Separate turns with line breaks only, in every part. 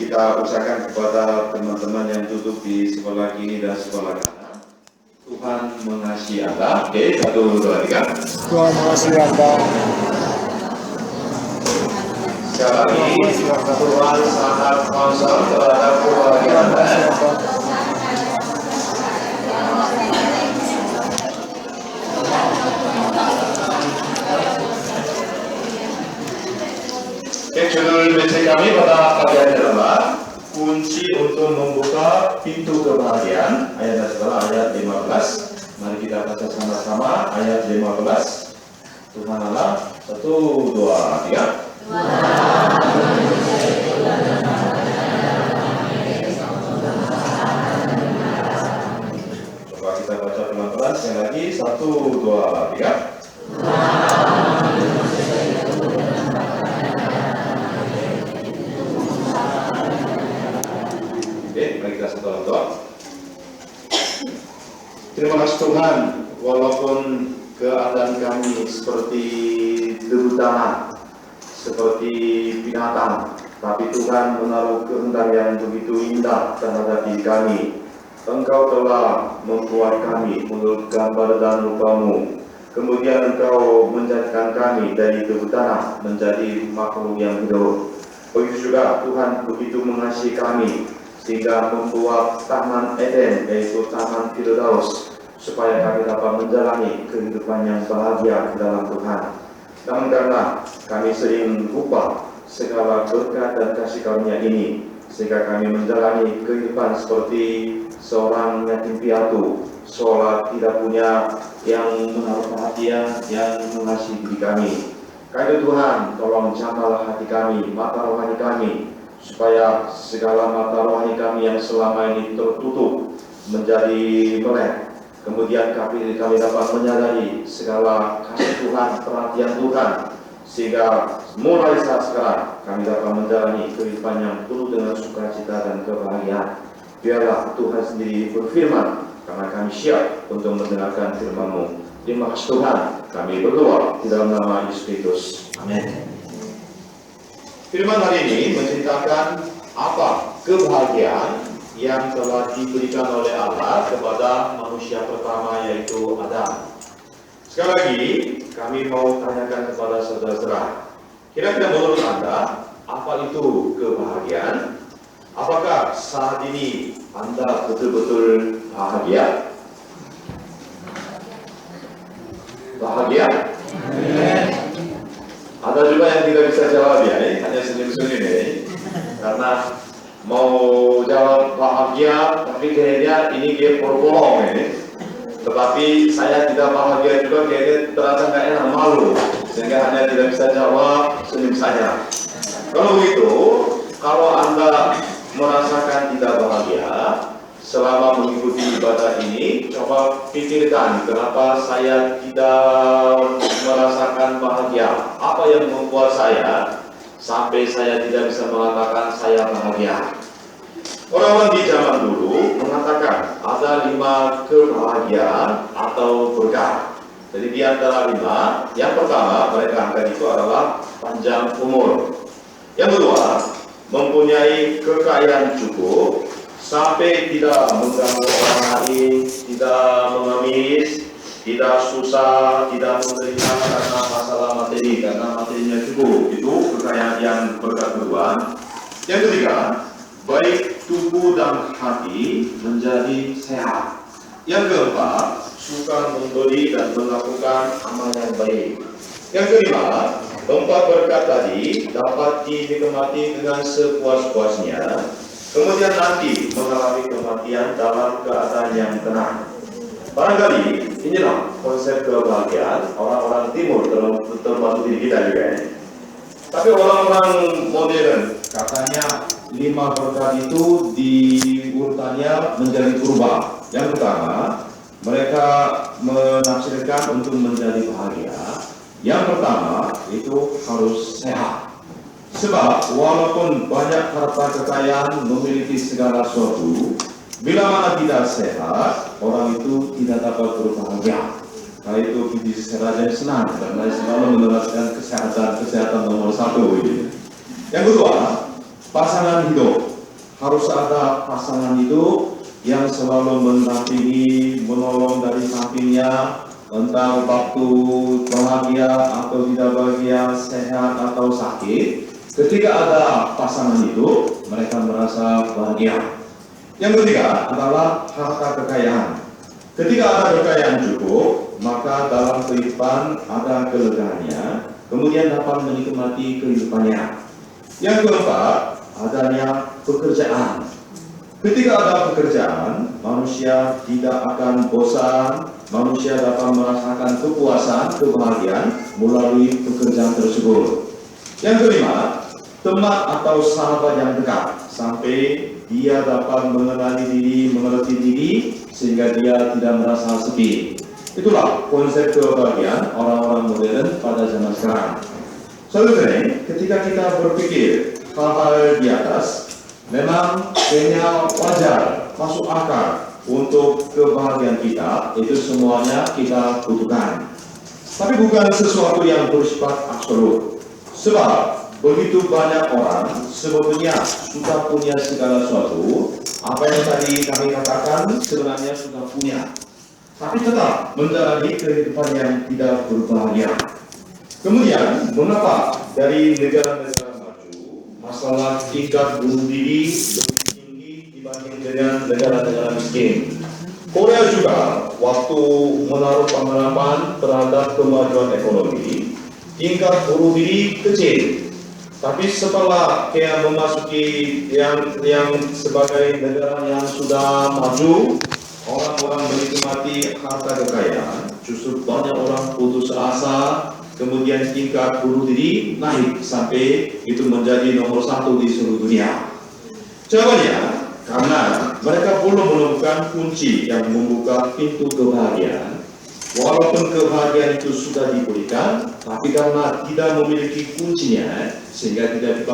kita usahakan kepada teman-teman yang duduk di sekolah kini dan sekolah kanan. Tuhan mengasihi Anda. Oke, 1, 2, 3.
Tuhan mengasihi Anda.
Sekali lagi, Tuhan sangat concern terhadap kebahagiaan Anda. Judul message kami pada pagi hari adalah kunci untuk membuka pintu kebahagiaan. Ayat adalah ayat 15. Mari kita baca sama-sama ayat 15. Tuhan Allah, 1, 2, 3. Coba kita baca pelan-pelan sekali lagi. 1, 2, 3. Mari kita satu doa. Terima kasih Tuhan, walaupun keadaan kami seperti debu tanah, seperti binatang, tapi Tuhan menaruh kehendak yang begitu indah terhadap diri kami. Engkau telah membuat kami menurut gambar dan rupa-Mu. Kemudian Engkau menjadikan kami dari debu tanah menjadi makhluk yang hidup. Begitu juga Tuhan begitu mengasihi kami, sehingga membuat Taman Eden, yaitu Taman Firdaus, supaya kami dapat menjalani kehidupan yang bahagia di dalam Tuhan. Namun karena kami sering lupa segala berkat dan kasih karunia ini, sehingga kami menjalani kehidupan seperti seorang yatim piatu, seolah tidak punya yang menaruh perhatian, yang mengasihi diri kami. Karena Tuhan, tolong jamalah hati kami, mata rohani kami, supaya segala mata rohani kami yang selama ini tertutup menjadi melek. Kemudian kami dapat menyadari segala kasih Tuhan, perhatian Tuhan, sehingga mulai saat sekarang kami dapat menjalani kehidupan yang penuh dengan sukacita dan kebahagiaan. Biarlah Tuhan sendiri berfirman, karena kami siap untuk mendengarkan firman-Mu. Terima kasih Tuhan, kami berdoa di dalam nama Yesus Kristus. Amin. Firman hari ini menceritakan apa kebahagiaan yang telah diberikan oleh Allah kepada manusia pertama, yaitu Adam. Sekali lagi, kami mau tanyakan kepada saudara-saudara, kira-kira menurut Anda, apa itu kebahagiaan? Apakah saat ini Anda betul-betul bahagia? Bahagia? Ada juga yang tidak bisa jawab ya, hanya senyum-senyum ya, karena mau jawab bahagia, tapi kayaknya ini dia berbohong ini. Tetapi saya tidak bahagia juga, kayaknya terasa nggak enak, malu, sehingga hanya tidak bisa jawab, senyum saja. Kalau begitu, kalau Anda merasakan tidak bahagia selama mengikuti ibadah ini, coba pikirkan kenapa saya tidak merasakan bahagia. Apa yang membuat saya sampai saya tidak bisa mengatakan saya bahagia? Orang-orang di zaman dulu mengatakan ada 5 kebahagiaan atau berkah. Jadi di antara 5, yang pertama mereka angkat itu adalah panjang umur. Yang kedua, mempunyai kekayaan cukup sampai tidak mengganggu orang lain, tidak mengemis, tidak susah, tidak menderita karena masalah materi, karena materinya cukup. Itu kekayaan yang berkat kedua. Yang ketiga, baik tubuh dan hati menjadi sehat. Yang keempat, suka memberi dan melakukan amal yang baik. Yang kelima, 4 berkat tadi dapat dinikmati dengan sepuas-puasnya. Kemudian nanti mengalami kematian dalam keadaan yang tenang. Barangkali inilah konsep kebahagiaan orang-orang timur, termasuk diri kita juga ya. Tapi orang-orang modern katanya 5 berkat itu diurutannya menjadi berubah. Yang pertama, mereka menafsirkan untuk menjadi bahagia. Yang pertama itu harus sehat. Sebab walaupun banyak harta kekayaan, memiliki segala sesuatu, bila mana tidak sehat, orang itu tidak dapat berbahagia. Karena itu di sisi raja senang, karena selalu menerapkan kesehatan nomor 1 ini. Yang kedua, pasangan hidup. harus ada pasangan hidup yang selalu mendampingi, menolong dari sampingnya tentang waktu bahagia atau tidak bahagia, sehat atau sakit. Ketika ada pasangan hidup, mereka merasa bahagia. Yang ketiga adalah harta kekayaan. Ketika ada kekayaan cukup, maka dalam kehidupan ada kelegaannya, kemudian dapat menikmati kehidupannya. Yang keempat, adanya pekerjaan. Ketika ada pekerjaan, manusia tidak akan bosan, manusia dapat merasakan kepuasan, kebahagiaan melalui pekerjaan tersebut. Yang kelima, teman atau sahabat yang dekat, sampai dia dapat mengenali diri, mengerti diri, sehingga dia tidak merasa sepi. Itulah konsep kebahagiaan orang-orang modern pada zaman sekarang. Saudara, ketika kita berpikir hal-hal di atas, memang kayaknya wajar, masuk akal untuk kebahagiaan kita, itu semuanya kita butuhkan. Tapi bukan sesuatu yang bersifat absolut. Sebab begitu banyak orang sebetulnya sudah punya segala sesuatu, apa yang tadi kami katakan sebenarnya sudah punya, tapi tetap menjalani kehidupan yang tidak berbahagia. Kemudian, mengapa dari negara-negara maju masalah tingkat bunuh diri lebih tinggi dibanding dengan negara-negara miskin? Korea juga waktu menaruh pengharapan terhadap kemajuan ekonomi, tingkat bunuh diri kecil. Tapi setelah dia memasuki yang sebagai negara yang sudah maju, orang-orang menikmati harta kekayaan, justru banyak orang putus asa, kemudian tingkat bunuh diri naik sampai itu menjadi nomor 1 di seluruh dunia. Jawabannya, karena mereka belum menemukan kunci yang membuka pintu kebahagiaan. Walaupun kebahagiaan itu sudah diberikan, tapi karena tidak memiliki kuncinya, sehingga tidak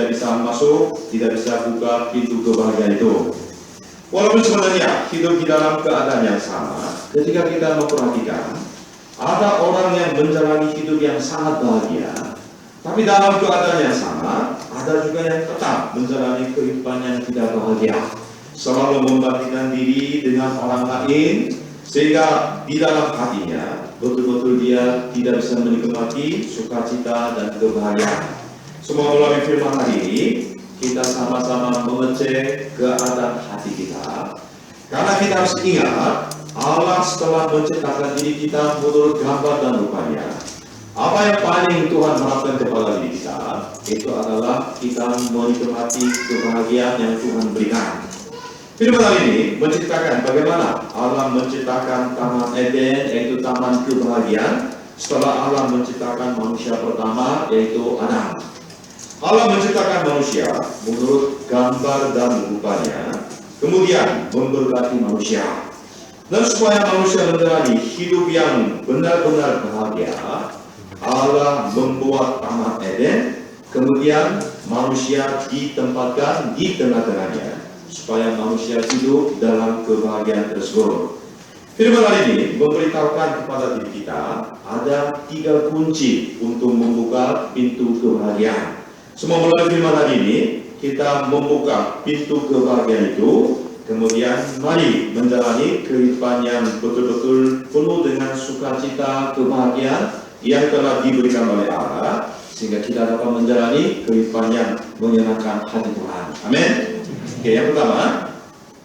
bisa masuk, tidak bisa buka pintu kebahagiaan itu. Walaupun sebenarnya hidup di dalam keadaan yang sama, ketika kita memperhatikan, ada orang yang menjalani hidup yang sangat bahagia, tapi dalam keadaan yang sama, ada juga yang tetap menjalani kehidupan yang tidak bahagia, selalu membandingkan diri dengan orang lain, sehingga di dalam hatinya betul-betul dia tidak bisa menikmati sukacita dan kebahagiaan. Semua melalui firman hari ini kita sama-sama mengecek keadaan hati kita, karena kita harus ingat Allah setelah menciptakan diri kita menurut gambar dan rupanya. Apa yang paling Tuhan harapkan kepada diri kita itu adalah kita menikmati kebahagiaan yang Tuhan berikan. Firman hari ini menceritakan bagaimana Allah menciptakan Taman Eden, yaitu taman kebahagiaan, setelah Allah menciptakan manusia pertama, yaitu Adam. Allah menciptakan manusia menurut gambar dan rupanya, kemudian memberkati manusia. Dan supaya manusia menjalani hidup yang benar-benar bahagia, Allah membuat Taman Eden, kemudian manusia ditempatkan di tengah-tengahnya, supaya manusia hidup dalam kebahagiaan tersebut. Firman hari ini memberitahukan kepada diri kita ada 3 kunci untuk membuka pintu kebahagiaan. Semua melalui firman hari ini kita membuka pintu kebahagiaan itu, kemudian mari menjalani kehidupan yang betul-betul penuh dengan sukacita kebahagiaan yang telah diberikan oleh Allah, sehingga kita dapat menjalani kehidupan yang menyenangkan hati Tuhan. Amin. Oke, yang pertama,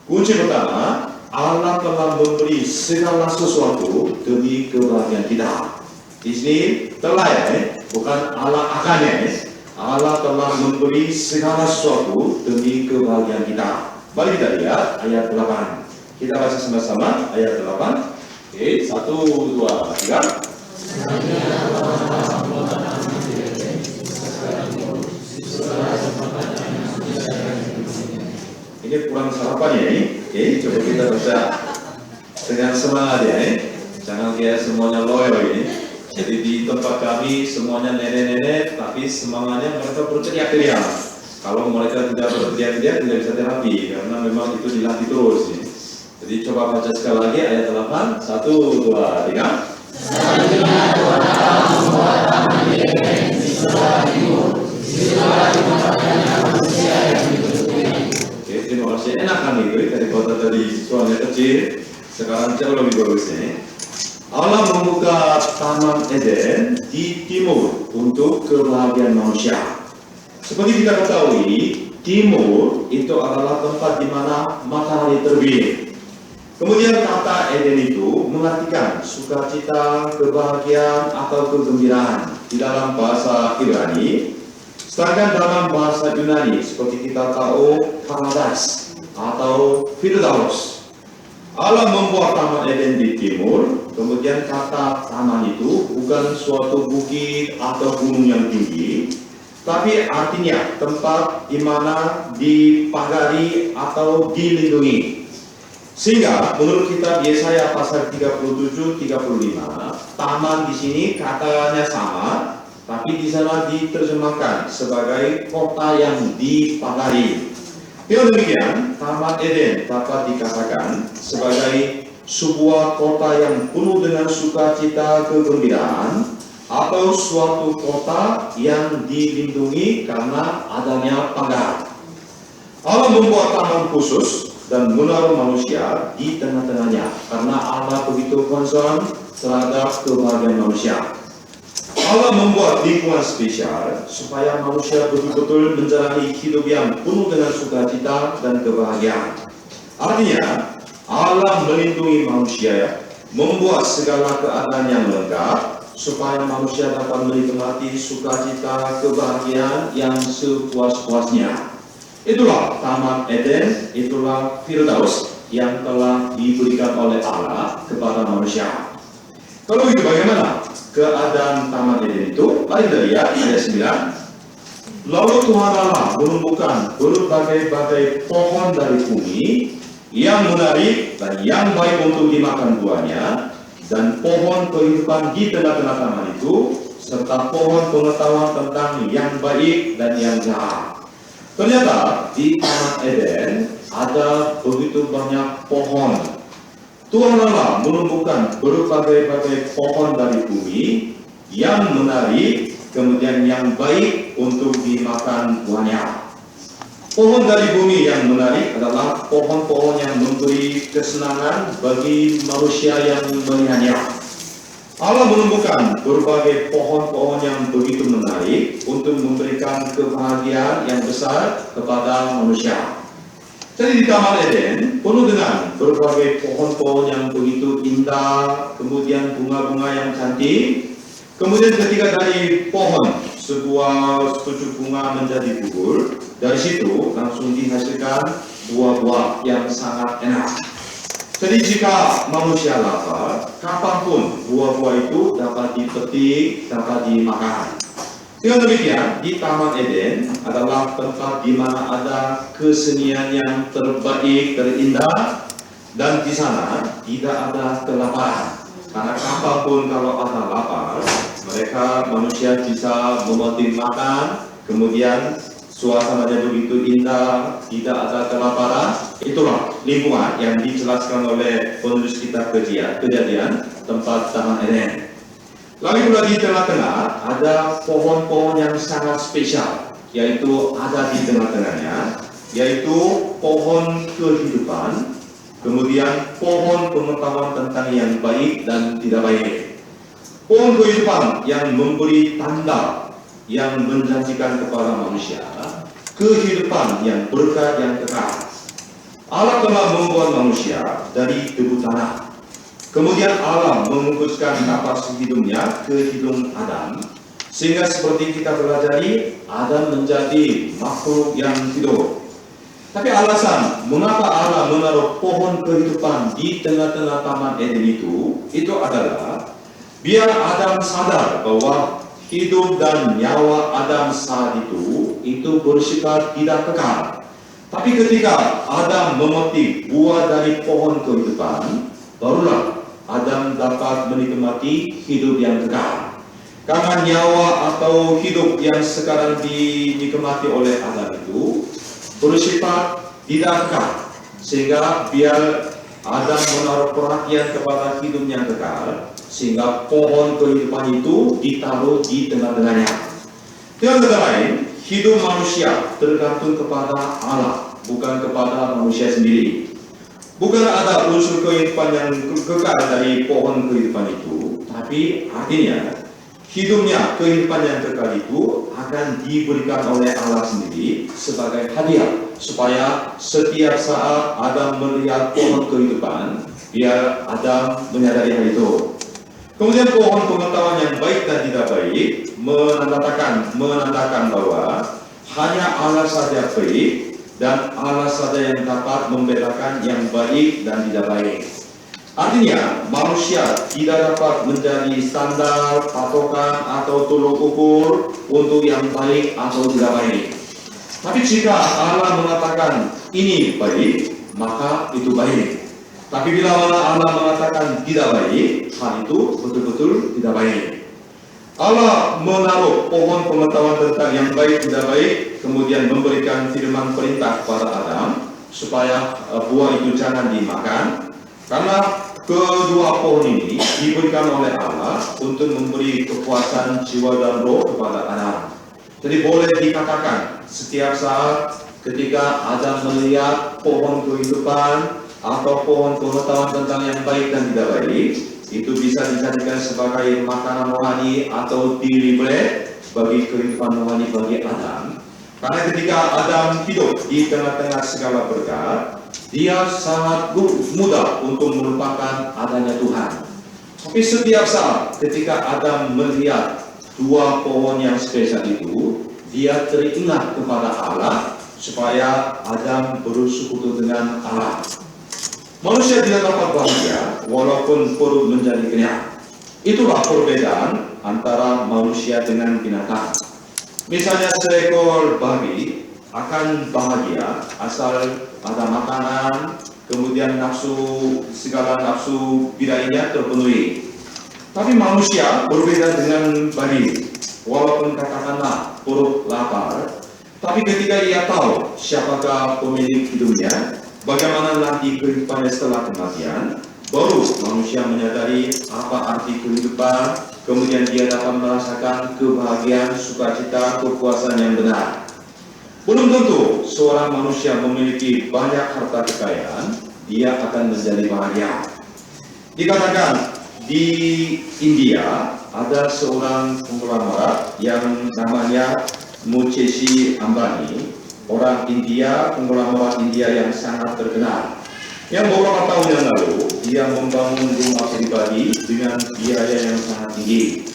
kunci pertama, Allah telah memberi segala sesuatu demi kebahagiaan kita. Di sini telah bukan Allah akannya. Allah telah memberi segala sesuatu demi kebahagiaan kita. Mari kita lihat ayat 8. Kita baca sama-sama ayat 8. Oke, 1, 2, 3. Ini kurang sarapannya ini. Oke, coba kita baca dengan semangat ya. Jangan kayak semuanya loyal ini. Jadi di tempat kami semuanya nenek-nenek, tapi semangatnya mereka berteriak-teriak. Kalau mereka tidak berteriak-teriak tidak bisa terapi, karena memang itu dilatih terus. Ya. Jadi coba baca sekali lagi ayat 8. 1, 2, 3. Oke, kecil, sekarang jauh lebih bagus ini. Allah membuka Taman Eden di timur untuk kebahagiaan manusia. Seperti kita ketahui, timur itu adalah tempat di mana matahari terbit. Kemudian kata Eden itu mengartikan sukacita, kebahagiaan, atau kegembiraan di dalam bahasa Ibrani. Sedangkan dalam bahasa Yunani, seperti kita tahu, Paradise atau Firdaus. Allah membuat Taman Eden di timur, kemudian kata taman itu bukan suatu bukit atau gunung yang tinggi, tapi artinya tempat di mana dipagari atau dilindungi. Sehingga menurut kitab Yesaya pasal 37-35, taman di sini katanya sama, tapi di sana diterjemahkan sebagai kota yang dipagari. Dengan demikian, Taman Eden dapat dikatakan sebagai sebuah kota yang penuh dengan sukacita kegembiraan atau suatu kota yang dilindungi karena adanya pagar. Allah membuat taman khusus dan menaruh manusia di tengah-tengahnya karena Allah begitu concern terhadap kebahagiaan manusia. Allah membuat lingkungan spesial supaya manusia betul-betul menjalani hidup yang penuh dengan sukacita dan kebahagiaan. Artinya, Allah melindungi manusia, membuat segala keadaan yang lengkap supaya manusia dapat menikmati sukacita kebahagiaan yang sepuas-puasnya. Itulah Taman Eden, itulah Firdaus yang telah diberikan oleh Allah kepada manusia. Kalau itu bagaimana keadaan Taman Eden itu? Mari kita lihat ayat 9. Lalu Tuhan Allah menumbuhkan berbagai-bagai pohon dari bumi yang menarik dan yang baik untuk dimakan buahnya, dan pohon kehidupan di tengah-tengah taman itu, serta pohon pengetahuan tentang yang baik dan yang jahat. Ternyata di Taman Eden ada begitu banyak pohon. Tuhan Allah menumbuhkan berbagai-bagai pohon dari bumi yang menarik, kemudian yang baik untuk dimakan buahnya. Pohon dari bumi yang menarik adalah pohon-pohon yang memberi kesenangan bagi manusia yang melihatnya. Allah menumbuhkan berbagai pohon-pohon yang begitu menarik untuk memberikan kebahagiaan yang besar kepada manusia. Jadi di Taman Eden penuh dengan berbagai pohon-pohon yang begitu indah, kemudian bunga-bunga yang cantik. Kemudian ketika dari pohon sebuah cucuk bunga menjadi gugur, dari situ langsung dihasilkan buah-buah yang sangat enak. Jadi jika manusia lapar, kapanpun buah-buah itu dapat dipetik, dapat dimakan. Dengan demikian, di Taman Eden adalah tempat di mana ada kesenian yang terbaik, terindah, dan di sana tidak ada kelaparan. Karena kapanpun kalau ada lapar, mereka manusia bisa memetik makan, kemudian suasananya begitu indah, tidak ada kelaparan. Itulah lingkungan yang dijelaskan oleh penulis kitab Kejadian, tempat Taman Eden. Lalu pula di tengah-tengah ada pohon-pohon yang sangat spesial, yaitu ada di tengah-tengahnya, yaitu pohon kehidupan, kemudian pohon pengetahuan tentang yang baik dan tidak baik. Pohon kehidupan yang memberi tanda yang menjanjikan kepada manusia kehidupan yang berkah yang kekal. Allah telah membuat manusia dari debu tanah. Kemudian Allah membungkuskan napas hidupnya ke hidung Adam, sehingga seperti kita pelajari, Adam menjadi makhluk yang hidup. Tapi alasan mengapa Allah menaruh pohon kehidupan di tengah-tengah Taman Eden itu adalah biar Adam sadar bahwa hidup dan nyawa Adam saat itu bersifat tidak kekal. Tapi ketika Adam memetik buah dari pohon kehidupan, barulah Adam dapat menikmati hidup yang kekal. Karena nyawa atau hidup yang sekarang dinikmati oleh Adam itu bersifat tidak kekal, sehingga biar Adam menaruh perhatian kepada hidup yang kekal, sehingga pohon kehidupan itu ditaruh di tengah-tengahnya. Dengan kata lain, hidup manusia tergantung kepada Allah, bukan kepada manusia sendiri. Bukan ada unsur kehidupan yang kekal dari pohon kehidupan itu, tapi artinya hidupnya kehidupan yang kekal itu akan diberikan oleh Allah sendiri sebagai hadiah, supaya setiap saat Adam melihat pohon kehidupan, biar Adam menyadari hal itu. Kemudian pohon pengetahuan yang baik dan tidak baik menandakan bahwa hanya Allah saja baik, dan Allah saja yang dapat membedakan yang baik dan tidak baik. Artinya, manusia tidak dapat menjadi standar, patokan, atau tolok ukur untuk yang baik atau tidak baik. Tapi jika Allah mengatakan ini baik, maka itu baik. Tapi bila Allah mengatakan tidak baik, hal itu betul-betul tidak baik. Allah menaruh pohon pengetahuan tentang yang baik tidak baik, kemudian memberikan firman perintah kepada Adam supaya buah itu jangan dimakan, karena kedua pohon ini diberikan oleh Allah untuk memberi kekuatan jiwa dan roh kepada Adam. Jadi boleh dikatakan setiap saat ketika Adam melihat pohon kehidupan atau pohon pengetahuan tentang yang baik dan tidak baik, itu bisa dijadikan sebagai makanan rohani atau daily bread bagi kehidupan rohani bagi Adam. Karena ketika Adam hidup di tengah-tengah segala berkat, dia sangat mudah untuk melupakan adanya Tuhan. Tapi setiap saat ketika Adam melihat dua pohon yang spesial itu, dia teringat kepada Allah supaya Adam bersekutu dengan Allah. Manusia tidak dapat bahagia walaupun perut menjadi kenyang. Itulah perbedaan antara manusia dengan binatang. Misalnya seekor babi akan bahagia asal ada makanan, kemudian segala nafsu birahinya terpenuhi. Tapi manusia berbeda dengan babi. Walaupun katakanlah perut lapar, tapi ketika ia tahu siapakah pemilik hidupnya, bagaimana nanti kehidupannya setelah kematian, baru manusia menyadari apa arti kehidupan, kemudian dia dapat merasakan kebahagiaan, sukacita, kepuasan yang benar. Belum tentu seorang manusia memiliki banyak harta kekayaan, dia akan menjadi bahagia. Dikatakan di India ada seorang konglomerat yang namanya Mukesh Ambani, orang India, konglomerat India yang sangat terkenal. Yang beberapa tahun yang lalu, dia membangun rumah pribadi dengan biaya yang sangat tinggi.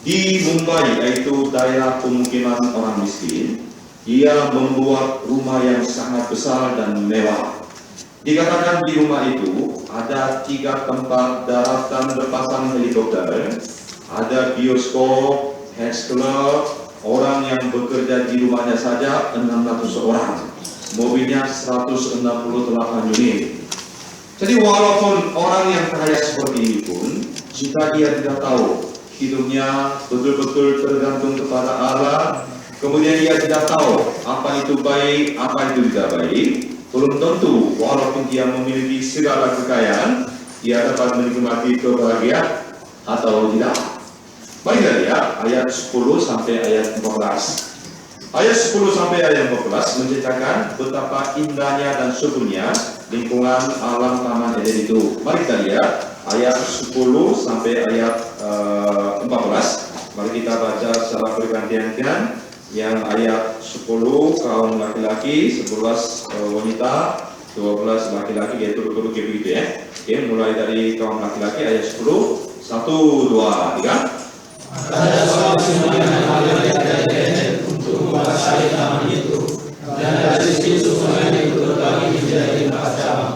Di Mumbai, yaitu daerah pemukiman orang miskin, dia membuat rumah yang sangat besar dan mewah. Dikatakan di rumah itu ada 3 tempat daratan lepasan helikopter, ada bioskop, health club, orang yang bekerja di rumahnya saja 600 orang, mobilnya 168 unit. Jadi walaupun orang yang kaya seperti ini pun, jika dia tidak tahu hidupnya betul-betul tergantung kepada Allah, kemudian dia tidak tahu apa itu baik, apa itu tidak baik, belum tentu walaupun dia memiliki segala kekayaan, dia dapat menikmati kebahagiaan atau tidak. Mari kita lihat ayat 10 sampai ayat 14. Ayat 10 sampai ayat 14 menceritakan betapa indahnya dan suburnya lingkungan alam Taman Eden itu. Mari kita lihat ayat 10 sampai ayat 14. Mari kita baca secara bergantian. Yang ayat 10 kaum laki-laki, 11 wanita, 12 laki-laki, yaitu betul-betul begitu ya. Oke, mulai dari kaum laki-laki ayat 10, 1, 2, 3.
Ada suatu sungai yang mengalir dari Eden untuk menguasai taman itu, dan dari situ sungai itu terbagi menjadi 4 cabang.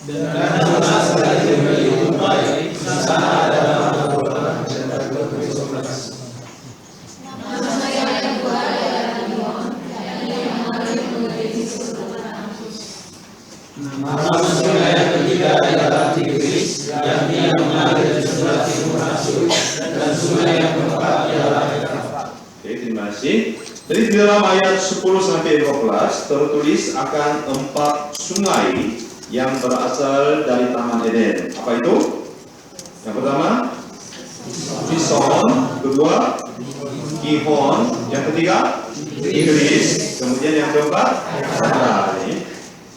Dan nama sekali itu baik, di sana ada nama Tuhan dan berkesukaan. Nama sungai yang ketiga adalah Tigris, yang dia mengalir di sebelah timur Nasur, dan sungai yang keempat adalah Efrat.
Oke, terima kasih. Jadi di dalam ayat 10 sampai 12 tertulis akan 4 sungai yang berasal dari Taman Eden. Apa itu? Yang pertama, Pison, kedua, Gihon, yang ketiga Igris, kemudian yang keempat Adani.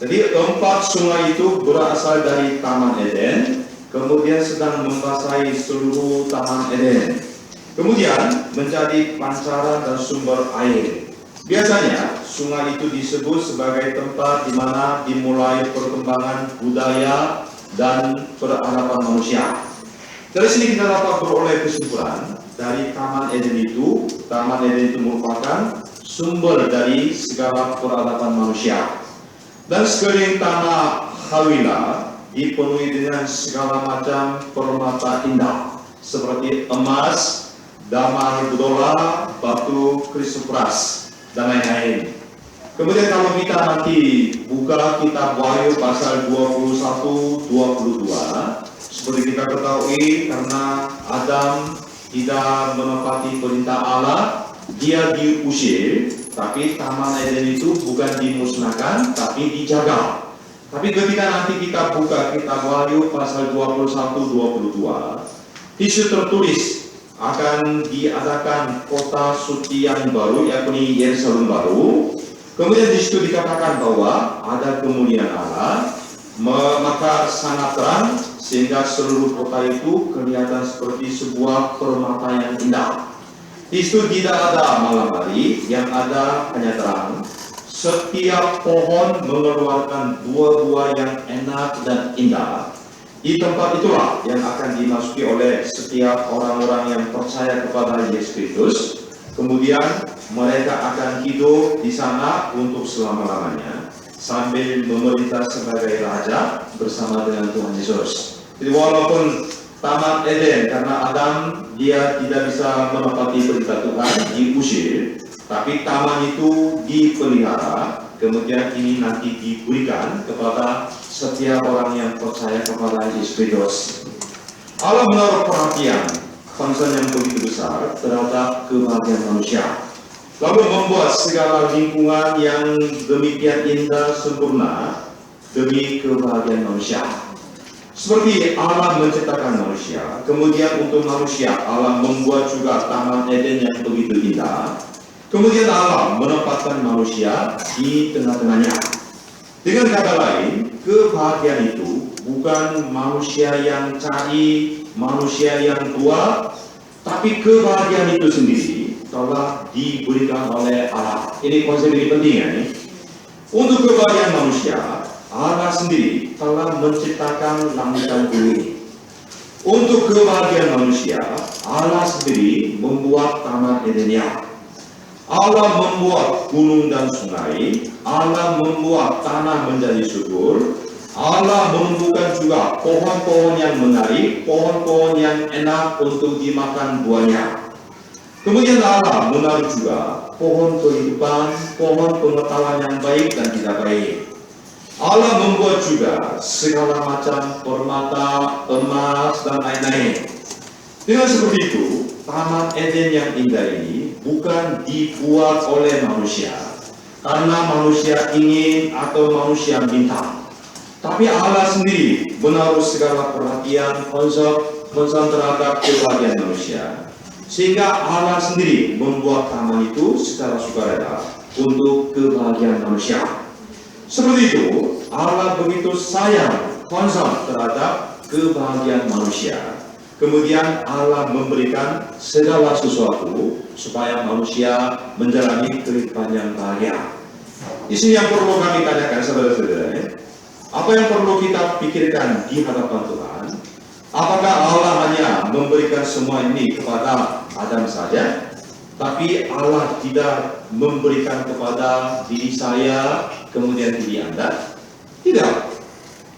Jadi 4 sungai itu berasal dari Taman Eden, kemudian sedang membasahi seluruh Taman Eden, kemudian menjadi pancaran dan sumber air. Biasanya sungai itu disebut sebagai tempat di mana dimulai perkembangan budaya dan peradaban manusia. Dari sini kita dapat beroleh kesimpulan dari Taman Eden itu merupakan sumber dari segala peradaban manusia. Dan sekeliling tanah Hawilah dipenuhi dengan segala macam permata indah seperti emas, damar bedola, batu krisopras, dan lain-lain. Kemudian kalau kita nanti buka kitab Wahyu pasal 21-22, seperti kita ketahui, karena Adam tidak menepati perintah Allah, dia diusir. Tapi Taman Eden itu bukan dimusnahkan, tapi dijaga. Tapi ketika nanti kita buka kitab Wahyu pasal 21-22, di situ tertulis akan diadakan kota suci yang baru, yakni Yerusalem baru. Kemudian di situ dikatakan bahwa ada kemuliaan Allah, maka sangat terang sehingga seluruh kota itu kelihatan seperti sebuah permata yang indah. Di situ tidak ada malam hari, yang ada hanya terang. Setiap pohon mengeluarkan buah-buah yang enak dan indah. Di tempat itulah yang akan dimasuki oleh setiap orang-orang yang percaya kepada Yesus Kristus. Kemudian mereka akan hidup di sana untuk selama-lamanya sambil memerintah sebagai raja bersama dengan Tuhan Yesus. Jadi walaupun Taman Eden, karena Adam dia tidak bisa menepati perintah Tuhan, diusir, tapi taman itu dipelihara. Kemudian ini nanti diberikan kepada setiap orang yang percaya kepada Yesus Kristus. Allah menaruh perhatian, concern yang begitu besar terhadap kebahagiaan manusia, lalu membuat segala lingkungan yang demikian indah sempurna demi kebahagiaan manusia. Seperti Allah menciptakan manusia, kemudian untuk manusia Allah membuat juga Taman Eden yang begitu indah. Kemudian Allah menempatkan manusia di tengah-tengahnya. Dengan kata lain, kebahagiaan itu bukan manusia yang cari, manusia yang tua, tapi kebahagiaan itu sendiri telah diberikan oleh Allah. Ini konsep ini penting ya. Untuk kebahagiaan manusia, Allah sendiri telah menciptakan langit dan bumi. Untuk kebahagiaan manusia, Allah sendiri membuat Taman Edenia. Allah membuat gunung dan sungai, Allah membuat tanah menjadi subur, Allah menumbuhkan juga pohon-pohon yang menarik, pohon-pohon yang enak untuk dimakan buahnya. Kemudian Allah menaruh juga pohon kehidupan, pohon pengetahuan yang baik dan tidak baik. Allah membuat juga segala macam permata, emas, dan lain-lain. Dengan seperti itu, Taman Eden yang indah ini bukan dibuat oleh manusia karena manusia ingin atau manusia minta, tapi Allah sendiri menaruh segala perhatian, concern terhadap kebahagiaan manusia, sehingga Allah sendiri membuat taman itu secara sukarela untuk kebahagiaan manusia. Seperti itu, Allah begitu sayang, concern terhadap kebahagiaan manusia. Kemudian Allah memberikan segala sesuatu supaya manusia menjalani kehidupan yang bahagia. Di sini yang perlu kami tanyakan, saudara-saudara, apa yang perlu kita pikirkan di hadapan Tuhan? Apakah Allah hanya memberikan semua ini kepada Adam saja, tapi Allah tidak memberikan kepada diri saya, kemudian diri Anda? Tidak.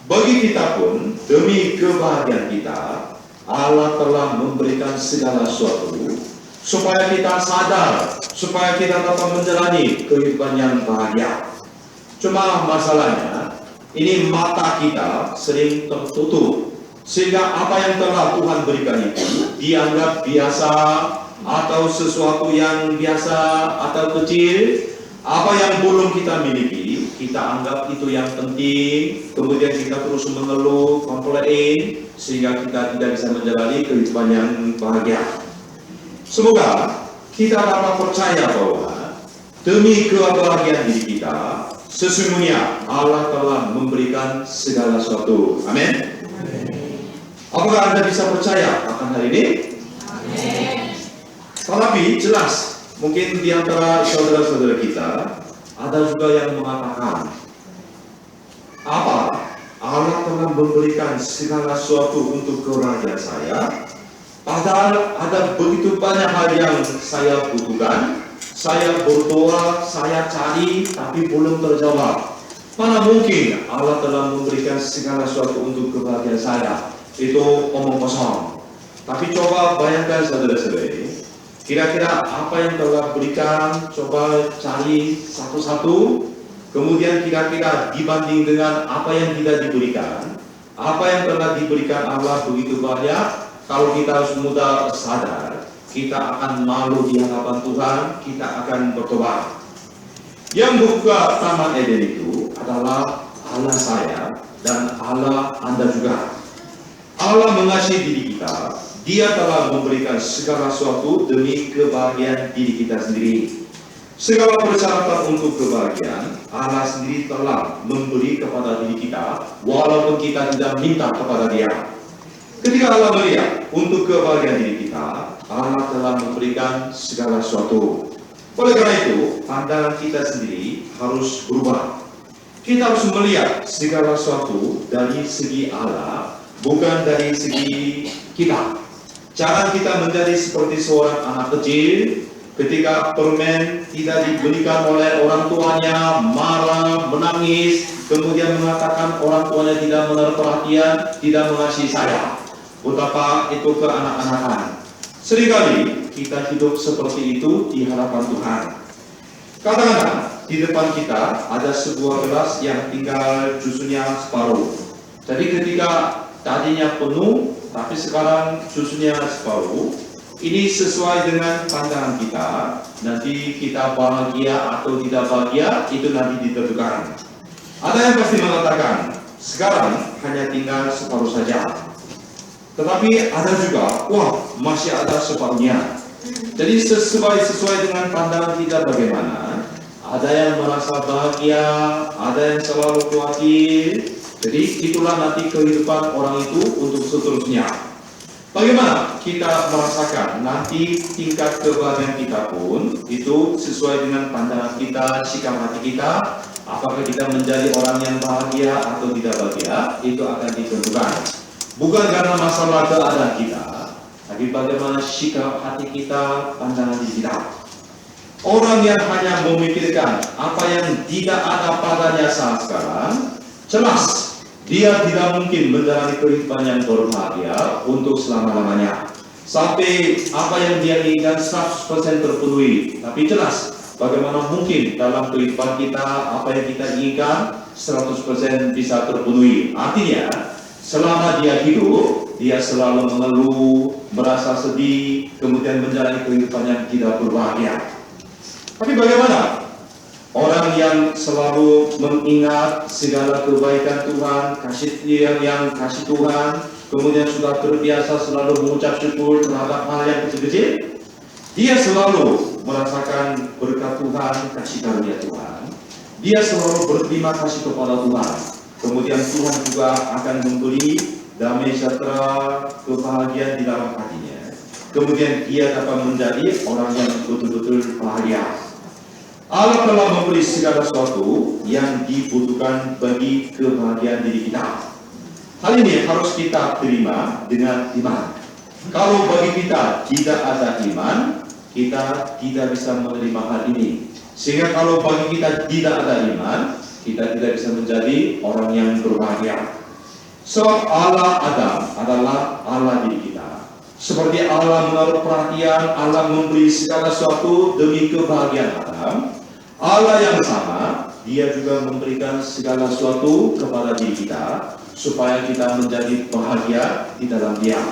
Bagi kita pun, demi kebahagiaan kita, Allah telah memberikan segala sesuatu supaya kita sadar, supaya kita dapat menjalani kehidupan yang bahagia. Cuma masalahnya, ini mata kita sering tertutup, sehingga apa yang telah Tuhan berikan itu dianggap biasa atau sesuatu yang biasa atau kecil. Apa yang belum kita miliki, kita anggap itu yang penting, kemudian kita terus mengeluh, komplain, sehingga kita tidak bisa menjalani kehidupan yang bahagia. Semoga kita dapat percaya bahwa demi kebahagiaan diri kita, sesungguhnya Allah telah memberikan segala sesuatu. Amin. Apakah Anda bisa percaya akan hal ini? Amin. Tetapi jelas, mungkin di antara saudara-saudara kita ada juga yang mengatakan, apa? Allah telah memberikan segala sesuatu untuk kebahagiaan saya, padahal ada begitu banyak hal yang saya butuhkan, saya berdoa, saya cari, tapi belum terjawab. Mana mungkin Allah telah memberikan segala sesuatu untuk kebahagiaan saya? Itu omong kosong. Tapi coba bayangkan saudara-saudari, kira-kira apa yang telah berikan, coba cari satu-satu. Kemudian kira-kira dibanding dengan apa yang tidak diberikan, apa yang telah diberikan Allah begitu banyak, kalau kita harus mudah sadar, kita akan malu di hadapan Tuhan, kita akan bertobat. Yang membuka Taman Eden itu adalah Allah saya dan Allah Anda juga. Allah mengasihi diri kita, Dia telah memberikan segala sesuatu demi kebahagiaan diri kita sendiri. Segala persyaratan untuk kebahagiaan Allah sendiri telah memberi kepada diri kita, walaupun kita tidak minta kepada Dia. Ketika Allah melihat untuk kebahagiaan diri kita, Allah telah memberikan segala sesuatu. Oleh karena itu, pandangan kita sendiri harus berubah. Kita harus melihat segala sesuatu dari segi Allah, bukan dari segi kita. Jangan kita menjadi seperti seorang anak kecil. Ketika permen tidak diberikan oleh orang tuanya, marah, menangis, kemudian mengatakan orang tuanya tidak menaruh perhatian, tidak mengasihi saya. Betapa itu keanak-anakan. Seringkali kita hidup seperti itu di hadapan Tuhan. Katakanlah di depan kita ada sebuah gelas yang tinggal susunya separuh. Jadi ketika tadinya penuh, tapi sekarang susunya separuh. Ini sesuai dengan pandangan kita. Nanti kita bahagia atau tidak bahagia, itu nanti ditentukan. Ada yang pasti mengatakan, sekarang hanya tinggal separuh saja. Tetapi ada juga, wah masih ada separuhnya. Jadi sesuai dengan pandangan kita bagaimana. Ada yang merasa bahagia, ada yang selalu khawatir. Jadi itulah nanti kehidupan orang itu untuk seterusnya. Bagaimana kita merasakan nanti tingkat kebahagiaan kita pun itu sesuai dengan pandangan kita, sikap hati kita. Apakah kita menjadi orang yang bahagia atau tidak bahagia, itu akan ditentukan. Bukan karena masalah keadaan kita, tapi bagaimana sikap hati kita, pandangan diri kita. Orang yang hanya memikirkan apa yang tidak ada padanya saat sekarang, jelas dia tidak mungkin menjalani kehidupan yang berbahagia untuk selama-lamanya. Sampai apa yang dia inginkan 100% terpenuhi. Tapi jelas, bagaimana mungkin dalam kehidupan kita, apa yang kita inginkan 100% bisa terpenuhi. Artinya, selama dia hidup, dia selalu mengeluh, merasa sedih, kemudian menjalani kehidupan yang tidak berbahagia. Tapi bagaimana orang yang selalu mengingat segala kebaikan Tuhan, kasih yang kasih Tuhan, kemudian sudah terbiasa selalu mengucap syukur terhadap hal yang kecil-kecil, dia selalu merasakan berkat Tuhan, kasih karunia Tuhan. Dia selalu berterima kasih kepada Tuhan. Kemudian Tuhan juga akan memberi damai sejahtera, kebahagiaan di dalam hatinya. Kemudian dia dapat menjadi orang yang betul-betul bahagia. Allah telah memberi segala sesuatu yang dibutuhkan bagi kebahagiaan diri kita. Hal ini harus kita terima dengan iman. Kalau bagi kita tidak ada iman, kita tidak bisa menerima hal ini. Sehingga kalau bagi kita tidak ada iman, kita tidak bisa menjadi orang yang berbahagia. Sebab Allah Adam adalah Allah diri kita. Seperti Allah menaruh perhatian, Allah memberi segala sesuatu demi kebahagiaan Adam. Allah yang sama, Dia juga memberikan segala sesuatu kepada diri kita supaya kita menjadi bahagia di dalam Dia.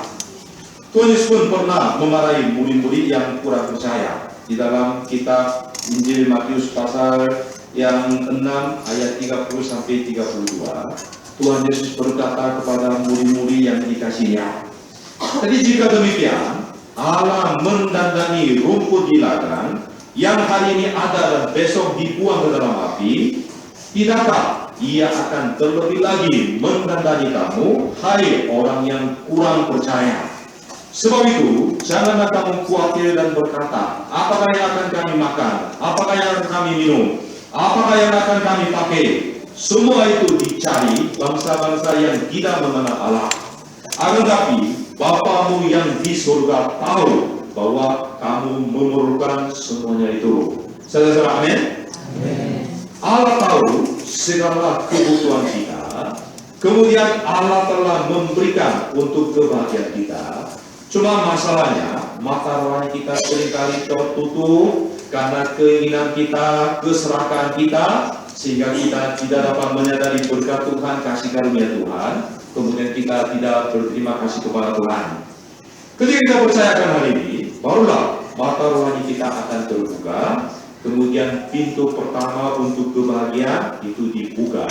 Tuhan Yesus pun pernah memarahi murid-murid yang kurang percaya. Di dalam kitab Injil Matius pasal yang 6 ayat 30 sampai 32, Tuhan Yesus berkata kepada murid-murid yang dikasihinya, jadi jika demikian, Allah mendandani rumput di ladang yang hari ini ada dan besok dibuang ke dalam api, tidakkah Ia akan terlebih lagi mendandani kamu, hai orang yang kurang percaya? Sebab itu, janganlah kamu khawatir dan berkata, apakah yang akan kami makan? Apakah yang akan kami minum? Apakah yang akan kami pakai? Semua itu dicari bangsa-bangsa yang tidak mengenal Allah. Akan tapi, Bapamu yang di surga tahu bahwa kamu memerlukan semuanya itu. Saudara-saudara, amin? Allah tahu segala kebutuhan kita. Kemudian Allah telah memberikan untuk kebahagiaan kita. Cuma masalahnya, mata rohani kita seringkali tertutup karena keinginan kita, keserakahan kita, sehingga kita tidak dapat menyadari berkat Tuhan, kasih karunia Tuhan. Kemudian kita tidak berterima kasih kepada Tuhan. Ketika kita percayakan hal ini, barulah mata rohani kita akan terbuka. Kemudian pintu pertama untuk kebahagiaan itu dibuka.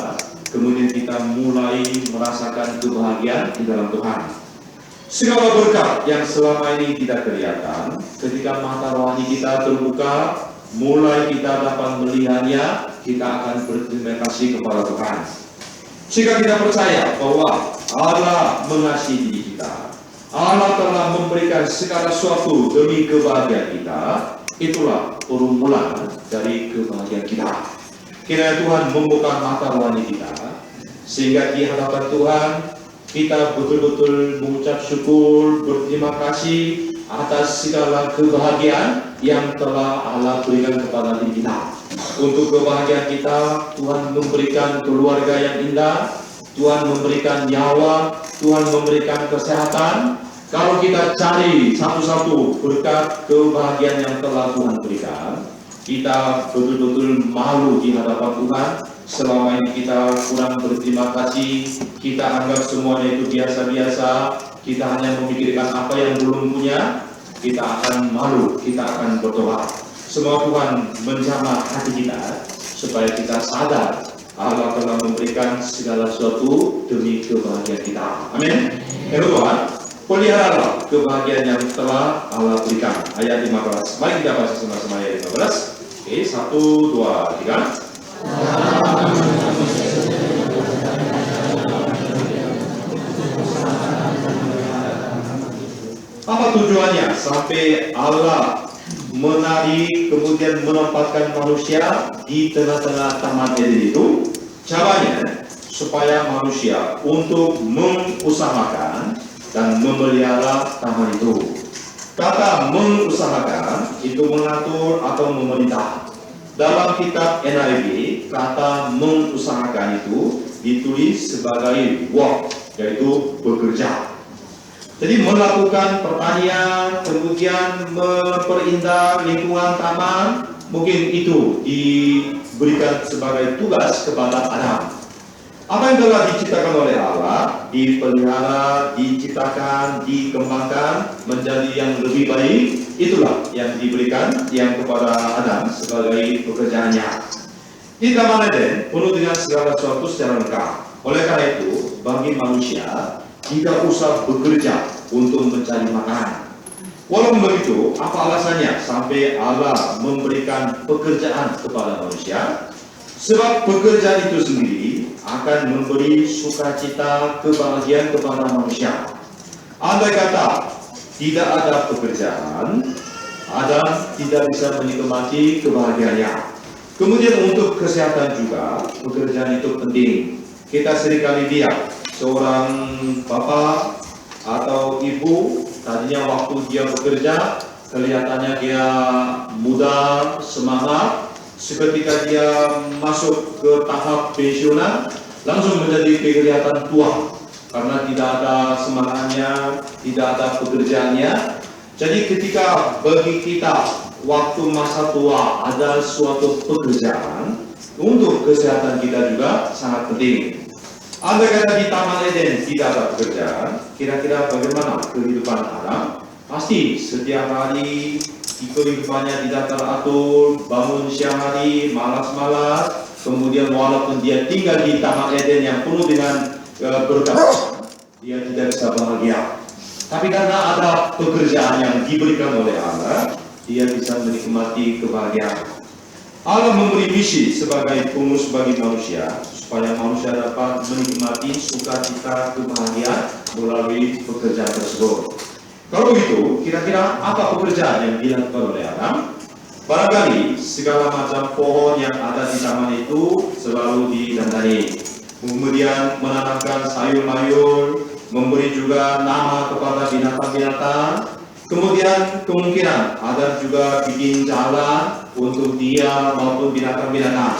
Kemudian kita mulai merasakan kebahagiaan di dalam Tuhan. Segala berkat yang selama ini tidak kelihatan, ketika mata rohani kita terbuka, mulai kita dapat melihatnya, kita akan berterima kasih kepada Tuhan. Jika kita percaya bahwa Allah mengasihi diri kita, Allah telah memberikan segala sesuatu demi kebahagiaan kita, itulah permulaan dari kebahagiaan kita. Kiranya Tuhan membuka mata rohani kita, sehingga di hadapan Tuhan kita betul-betul mengucap syukur, berterima kasih atas segala kebahagiaan yang telah Allah berikan kepada diri kita. Untuk kebahagiaan kita, Tuhan memberikan keluarga yang indah, Tuhan memberikan nyawa, Tuhan memberikan kesehatan. Kalau kita cari satu-satu berkat kebahagiaan yang telah Tuhan berikan, kita betul-betul malu di hadapan Tuhan. Selama ini kita kurang berterima kasih, kita anggap semuanya itu biasa-biasa, kita hanya memikirkan apa yang belum punya, kita akan malu, kita akan berdoa. Semoga Tuhan menjamah hati kita, supaya kita sadar Allah telah memberikan segala sesuatu demi kebahagiaan kita. Amin. Yang kedua, peliharalah kebahagiaan yang telah Allah berikan. Ayat 15. Mari kita baca sama-sama ayat 15. Oke, 1, 2, 3. Apa tujuannya sampai Allah menarik kemudian menempatkan manusia di tengah-tengah taman Eden itu? Caranya supaya manusia untuk mengusahakan dan memelihara taman itu. Kata mengusahakan itu mengatur atau memerintah. Dalam kitab NIV, kata mengusahakan itu ditulis sebagai work, yaitu bekerja. Jadi melakukan pertanian, kemudian memperindah lingkungan taman, mungkin itu diberikan sebagai tugas kepada Adam. Apa yang telah diciptakan oleh Allah, dipelihara, diciptakan, dikembangkan menjadi yang lebih baik, itulah yang diberikan yang kepada Adam sebagai pekerjaannya. Di Taman Eden penuh dengan segala sesuatu secara lengkap. Oleh karena itu, bagi manusia tidak usah bekerja untuk mencari makanan. Walaupun begitu, apa alasannya sampai Allah memberikan pekerjaan kepada manusia? Sebab pekerjaan itu sendiri akan memberi sukacita, kebahagiaan kepada manusia. Andai kata tidak ada pekerjaan, Adam tidak bisa menikmati kebahagiaannya. Kemudian untuk kesehatan juga, pekerjaan itu penting. Kita seringkali lihat seorang bapak atau ibu, tadinya waktu dia bekerja, kelihatannya dia muda, semangat. Seketika dia masuk ke tahap pensiunan, langsung menjadi kelihatan tua karena tidak ada semangatnya, tidak ada pekerjaannya. Jadi ketika bagi kita waktu masa tua ada suatu pekerjaan, untuk kesehatan kita juga sangat penting. Andai kata di Taman Eden tidak ada pekerjaan, kira-kira bagaimana kehidupan Adam? Pasti setiap hari kehidupannya tidak teratur, bangun siang hari, malas-malas, kemudian walaupun dia tinggal di Taman Eden yang penuh dengan berkat, dia tidak bisa bahagia. Tapi karena ada pekerjaan yang diberikan oleh Allah, dia bisa menikmati kebahagiaan. Allah memberi misi sebagai pengurus bagi manusia, supaya manusia dapat menikmati sukacita kebahagiaan melalui pekerjaan tersebut. Kalau begitu, kira-kira apa pekerjaan yang dilakukan oleh Adam? Barangkali segala macam pohon yang ada di taman itu selalu didandani. Kemudian menanamkan sayur-mayur, memberi juga nama kepada binatang-binatang. Kemudian kemungkinan ada juga bikin jalan untuk dia maupun binatang-binatang.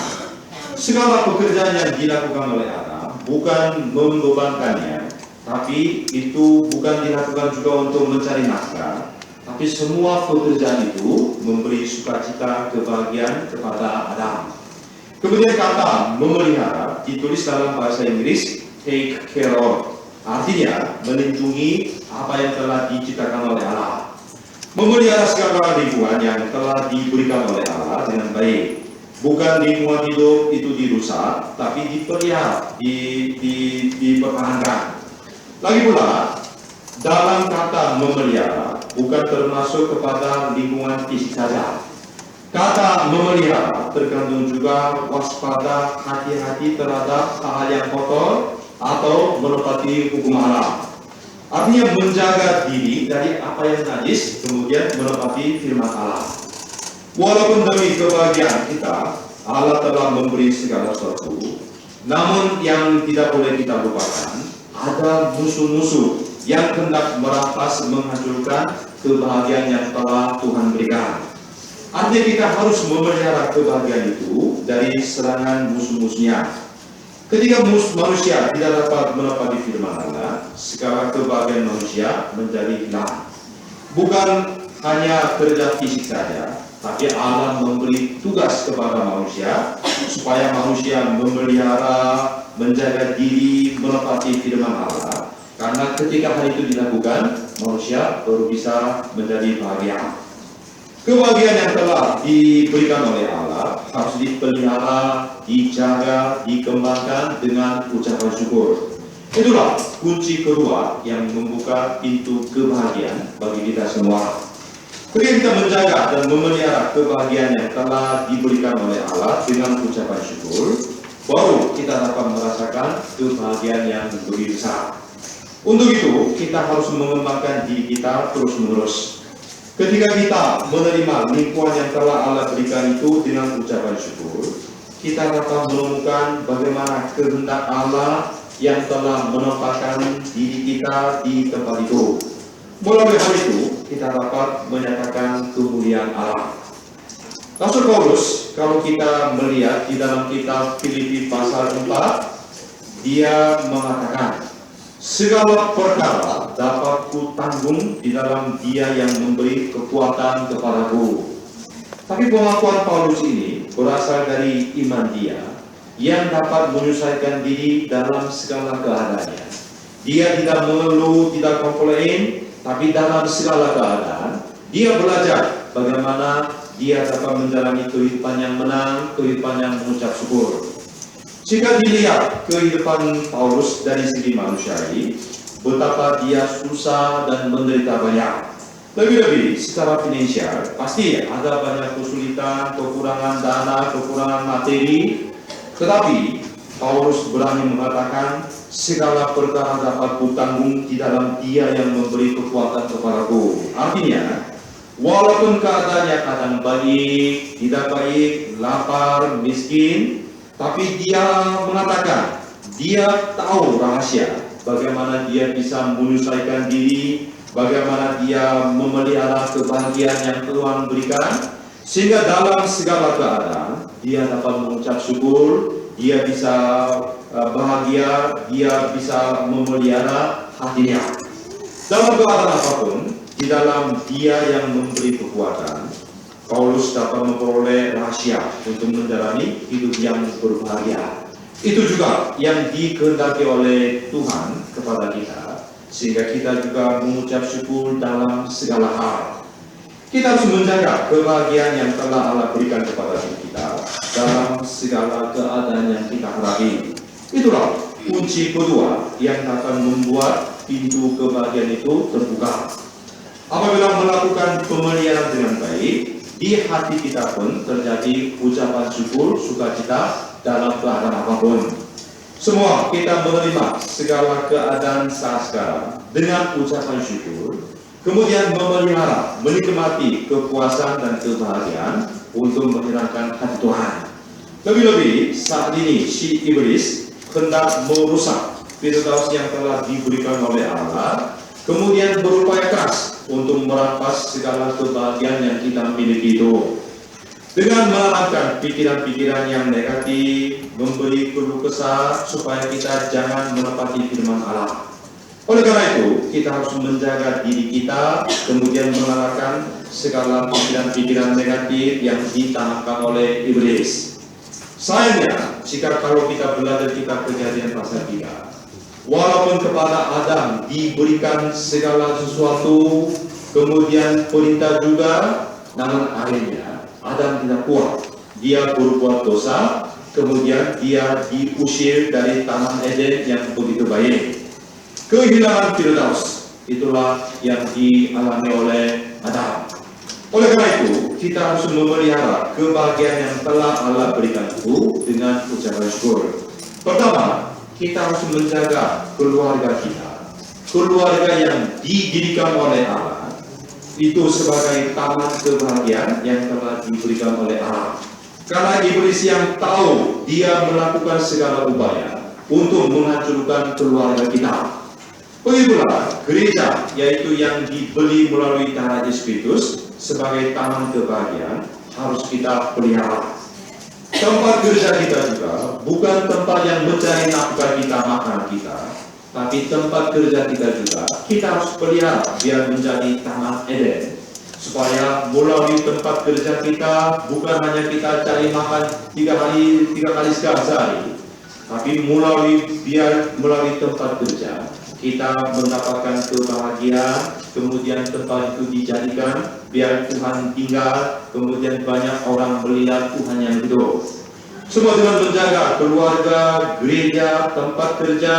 Segala pekerjaan yang dilakukan oleh Adam bukan membebankannya, tapi itu bukan dilakukan juga untuk mencari nafkah, tapi semua pekerjaan itu memberi sukacita kebahagiaan kepada Adam. Kemudian kata memelihara ditulis dalam bahasa Inggris take care of, artinya melindungi apa yang telah diciptakan oleh Allah. Memelihara segala lingkungan yang telah diberikan oleh Allah dengan baik. Bukan lingkungan hidup itu dirusak, tapi dipelihara, dipertahankan. Lagi pula, dalam kata memelihara bukan termasuk kepada lingkungan fisik saja. Kata memelihara tergantung juga waspada, hati-hati terhadap hal yang kotor atau menepati hukum Allah. Artinya menjaga diri dari apa yang najis, kemudian menepati firman Allah. Walaupun demi kebahagiaan kita, Allah telah memberi segala sesuatu, namun yang tidak boleh kita lupakan, ada musuh-musuh yang hendak merampas menghancurkan kebahagiaan yang telah Tuhan berikan. Artinya kita harus memelihara kebahagiaan itu dari serangan musuh-musuhnya. Ketika manusia tidak dapat menepati firman Allah, segala kebahagiaan manusia menjadi hilang. Bukan hanya kerja fisik saja, tapi Allah memberi tugas kepada manusia supaya manusia memelihara, menjaga diri, menepati firman Allah. Karena ketika hal itu dilakukan, manusia baru bisa menjadi bahagia. Kebahagiaan yang telah diberikan oleh Allah harus dipelihara, dijaga, dikembangkan dengan ucapan syukur. Itulah kunci kedua yang membuka pintu kebahagiaan bagi kita semua. Ketika kita menjaga dan memelihara kebahagiaan yang telah diberikan oleh Allah dengan ucapan syukur, baru kita dapat merasakan kebahagiaan yang lebih besar. Untuk itu, kita harus mengembangkan diri kita terus-menerus. Ketika kita menerima lingkungan yang telah Allah berikan itu dengan ucapan syukur, kita dapat menemukan bagaimana kehendak Allah yang telah menempatkan diri kita di tempat itu. Melalui hal itu, kita dapat menyatakan kemuliaan Allah. Rasul Paulus, kalau kita melihat di dalam kitab Filipi pasal 4, dia mengatakan, segala perkara dapat kutanggung di dalam Dia yang memberi kekuatan kepadaku. Tapi pengakuan Paulus ini berasal dari iman dia yang dapat menyesuaikan diri dalam segala keadaannya. Dia tidak mengeluh, tidak komplain, tapi dalam segala keadaan dia belajar bagaimana dia dapat menjalani kehidupan yang menang, kehidupan yang mengucap syukur. Jika dilihat kehidupan Paulus dari segi manusiawi, betapa dia susah dan menderita banyak. Lebih-lebih secara finansial, pasti ada banyak kesulitan, kekurangan dana, kekurangan materi. Tetapi Paulus berani mengatakan, segala perkara dapat kutanggung di dalam Dia yang memberi kekuatan kepadaku. Artinya, walaupun keadaannya kadang baik, tidak baik, lapar, miskin, tapi dia mengatakan, dia tahu rahasia bagaimana dia bisa menyesuaikan diri, bagaimana dia memelihara kebahagiaan yang Tuhan berikan, sehingga dalam segala keadaan dia dapat mengucap syukur, dia bisa bahagia, dia bisa memelihara hatinya. Dalam keadaan apapun, di dalam Dia yang memberi kekuatan, Paulus dapat memperoleh rahasia untuk menjalani hidup yang berbahagia. Itu juga yang dikehendaki oleh Tuhan kepada kita, sehingga kita juga mengucap syukur dalam segala hal. Kita harus menjaga kebahagiaan yang telah Allah berikan kepada diri kita dalam segala keadaan yang kita hadapi. Itulah kunci kedua yang akan membuat pintu kebahagiaan itu terbuka. Apabila melakukan pemeliharaan dengan baik, di hati kita pun terjadi ucapan syukur, sukacita dalam keadaan apapun. Semua kita menerima segala keadaan saat sekarang dengan ucapan syukur, kemudian memelihara, menikmati kepuasan dan kebahagiaan untuk menyenangkan hati Tuhan. Lebih-lebih saat ini si iblis hendak merusak Firdaus yang telah diberikan oleh Allah, kemudian berupaya keras untuk merampas segala kebahagiaan yang kita miliki itu. Dengan menanamkan pikiran-pikiran yang negatif, memberi keluh kesah supaya kita jangan menepati firman Allah. Oleh karena itu, kita harus menjaga diri kita, kemudian mengalahkan segala pikiran-pikiran negatif yang ditanamkan oleh iblis. Sayangnya, jika kalau kita belajar kitab Kejadian pasal 3, walaupun kepada Adam diberikan segala sesuatu, kemudian perintah juga, namun akhirnya Adam tidak kuat. Dia berbuat dosa, kemudian dia diusir dari Taman Eden yang begitu baik. Kehilangan Firdaus, itulah yang dialami oleh Adam. Oleh karena itu, kita harus memelihara kebahagiaan yang telah Allah berikan itu dengan ucapan syukur. Pertama, kita harus menjaga keluarga kita. Keluarga yang didirikan oleh Allah itu sebagai taman kebahagiaan yang telah diberikan oleh Allah. Karena iblis yang tahu dia melakukan segala upaya untuk menghancurkan keluarga kita. Begitulah gereja, yaitu yang dibeli melalui darah Yesus sebagai taman kebahagiaan, harus kita pelihara. Tempat gereja kita juga bukan tempat yang mencari nafkah kita, makan kita, tapi tempat kerja kita juga kita harus pelihara biar menjadi taman Eden, supaya melalui tempat kerja kita bukan hanya kita cari makan tiga kali sehari, tapi melalui tempat kerja kita mendapatkan kebahagiaan, kemudian tempat itu dijadikan biar Tuhan tinggal, kemudian banyak orang melihat Tuhan yang hidup. Semua dengan menjaga keluarga, gereja, tempat kerja,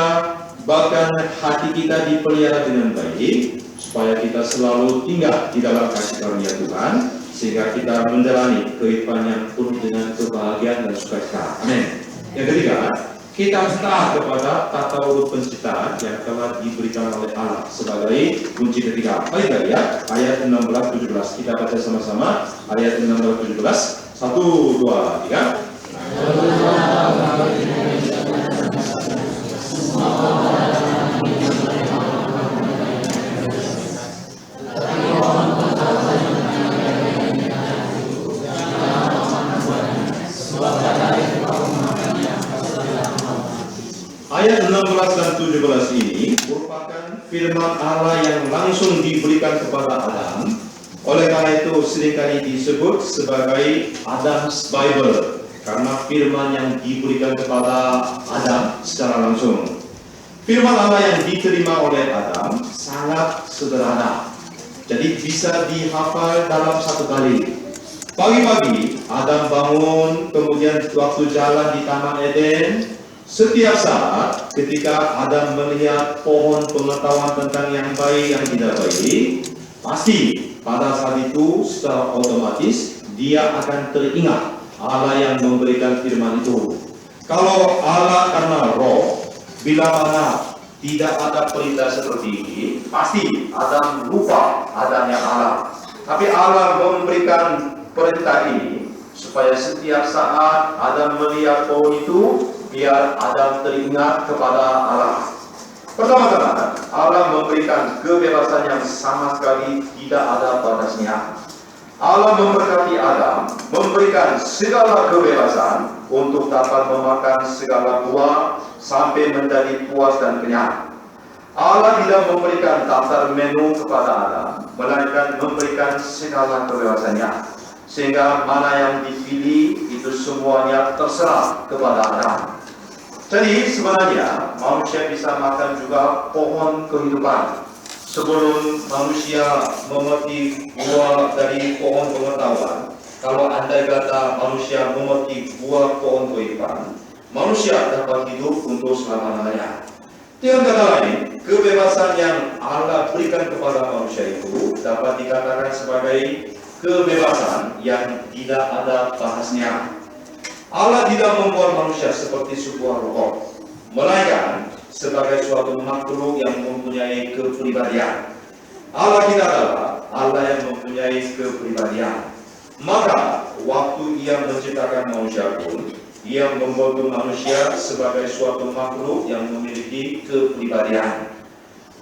bahkan hati kita dipelihara dengan baik, supaya kita selalu tinggal di dalam kasih karunia Tuhan, sehingga kita menjalani kehidupan yang penuh dengan kebahagiaan dan sukacita. Amin. Yang ketiga, kita harus taat kepada tata urut penciptaan yang telah diberikan oleh Allah sebagai kunci ketiga. Mari kita lihat ayat 16-17. Kita baca sama-sama ayat 16-17. 1, 2, 3. Ayat 16 dan 17 ini merupakan firman Allah yang langsung diberikan kepada Adam. Oleh karena itu seringkali disebut sebagai Adam's Bible, karena firman yang diberikan kepada Adam secara langsung. Firman Allah yang diterima oleh Adam sangat sederhana, jadi bisa dihafal dalam satu kali. Pagi-pagi Adam bangun, kemudian waktu jalan di Taman Eden, setiap saat ketika Adam melihat pohon pengetahuan tentang yang baik yang tidak baik, pasti pada saat itu secara otomatis dia akan teringat Allah yang memberikan firman itu. Kalau Allah karena roh, bila mana tidak ada perintah seperti ini, pasti Adam lupa adanya Allah. Tapi Allah memberikan perintah ini supaya setiap saat Adam melihat pohon itu, biar Adam teringat kepada Allah. Pertama-tama, Allah memberikan kebebasan yang sama sekali tidak ada batasnya. Allah memberkati Adam, memberikan segala kebebasan untuk dapat memakan segala buah sampai menjadi puas dan kenyang. Allah tidak memberikan daftar menu kepada Adam, melainkan memberikan segala kebebasannya, sehingga mana yang dipilih itu semuanya terserah kepada Adam. Jadi sebenarnya manusia bisa makan juga pohon kehidupan. Sebelum manusia memetik buah dari pohon pengetahuan, kalau andai kata manusia memetik buah pohon kehidupan, manusia dapat hidup untuk selama-lamanya. Dengan kata lain, kebebasan yang Allah berikan kepada manusia itu dapat dikatakan sebagai kebebasan yang tidak ada batasnya. Allah tidak membuat manusia seperti sebuah robot, melainkan sebagai suatu makhluk yang mempunyai kepribadian. Allah kita adalah Allah yang mempunyai kepribadian. Maka waktu Ia menciptakan manusia pun, Ia membentuk manusia sebagai suatu makhluk yang memiliki kepribadian.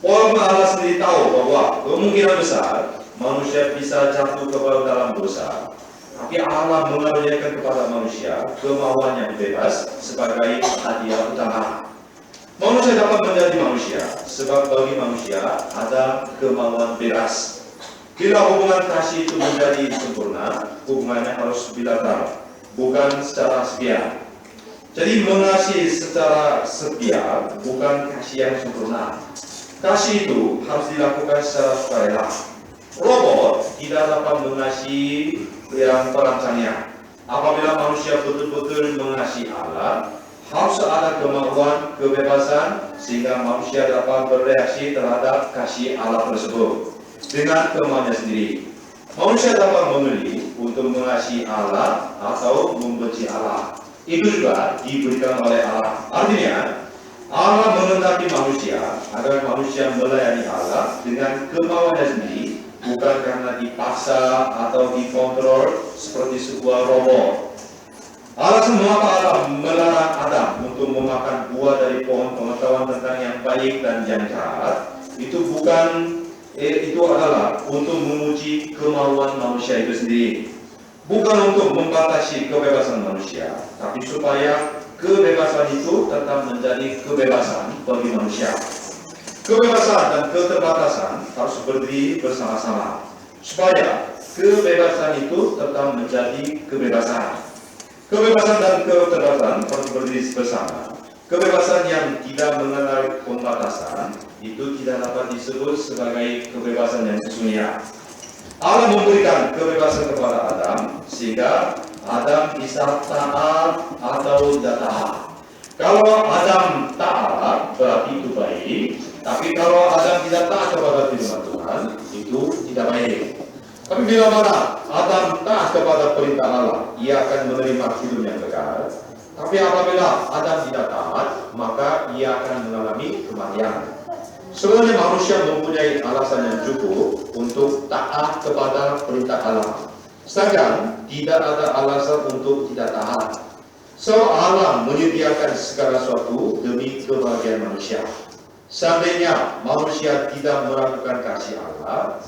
Walaupun Allah sendiri tahu bahwa kemungkinan besar manusia bisa jatuh ke dalam dosa, tapi Allah mengaruniakan kepada manusia kemauan yang bebas sebagai hadiah utama. Manusia dapat menjadi manusia sebab bagi manusia ada kemauan bebas. Bila hubungan kasih itu menjadi sempurna, hubungannya harus bilateral, bukan secara setia. Jadi mengasihi secara setia bukan kasih yang sempurna. Kasih itu harus dilakukan secara sukarela. Robot tidak dapat mengasihi yang perancangnya. Apabila manusia betul-betul mengasihi Allah, harus ada kemauan, kebebasan, sehingga manusia dapat bereaksi terhadap kasih Allah tersebut dengan kemauannya sendiri. Manusia dapat memilih untuk mengasihi Allah atau membenci Allah. Itu juga diberikan oleh Allah. Artinya, Allah menghendaki manusia agar manusia melayani Allah dengan kemauannya sendiri, bukan karena dipaksa atau dikontrol seperti sebuah robot. Alasan mengapa Allah melarang Adam untuk memakan buah dari pohon pengetahuan tentang yang baik dan yang jahat, itu adalah untuk menguji kemauan manusia itu sendiri. Bukan untuk membatasi kebebasan manusia, tapi supaya kebebasan itu tetap menjadi kebebasan bagi manusia. Kebebasan dan keterbatasan harus berdiri bersama-sama, supaya kebebasan itu tetap menjadi kebebasan. Kebebasan dan keterbatasan harus berdiri bersama. Kebebasan yang tidak mengenal pembatasan itu tidak dapat disebut sebagai kebebasan yang sesungguhnya. Allah memberikan kebebasan kepada Adam sehingga Adam bisa taat atau tidak taat. Kalau Adam taat berarti itu baik, tapi kalau Adam tidak taat kepada firman Tuhan itu tidak baik. Tapi bila mana Adam taat kepada perintah Allah, ia akan menerima hidup yang kekal. Tapi apabila Adam tidak taat, maka ia akan mengalami kematian. Sebenarnya manusia mempunyai alasan yang cukup untuk taat kepada perintah Allah. Sedangkan tidak ada alasan untuk tidak taat. So Allah menyediakan segala sesuatu demi kebahagiaan manusia. Seandainya manusia tidak melakukan kasih Allah,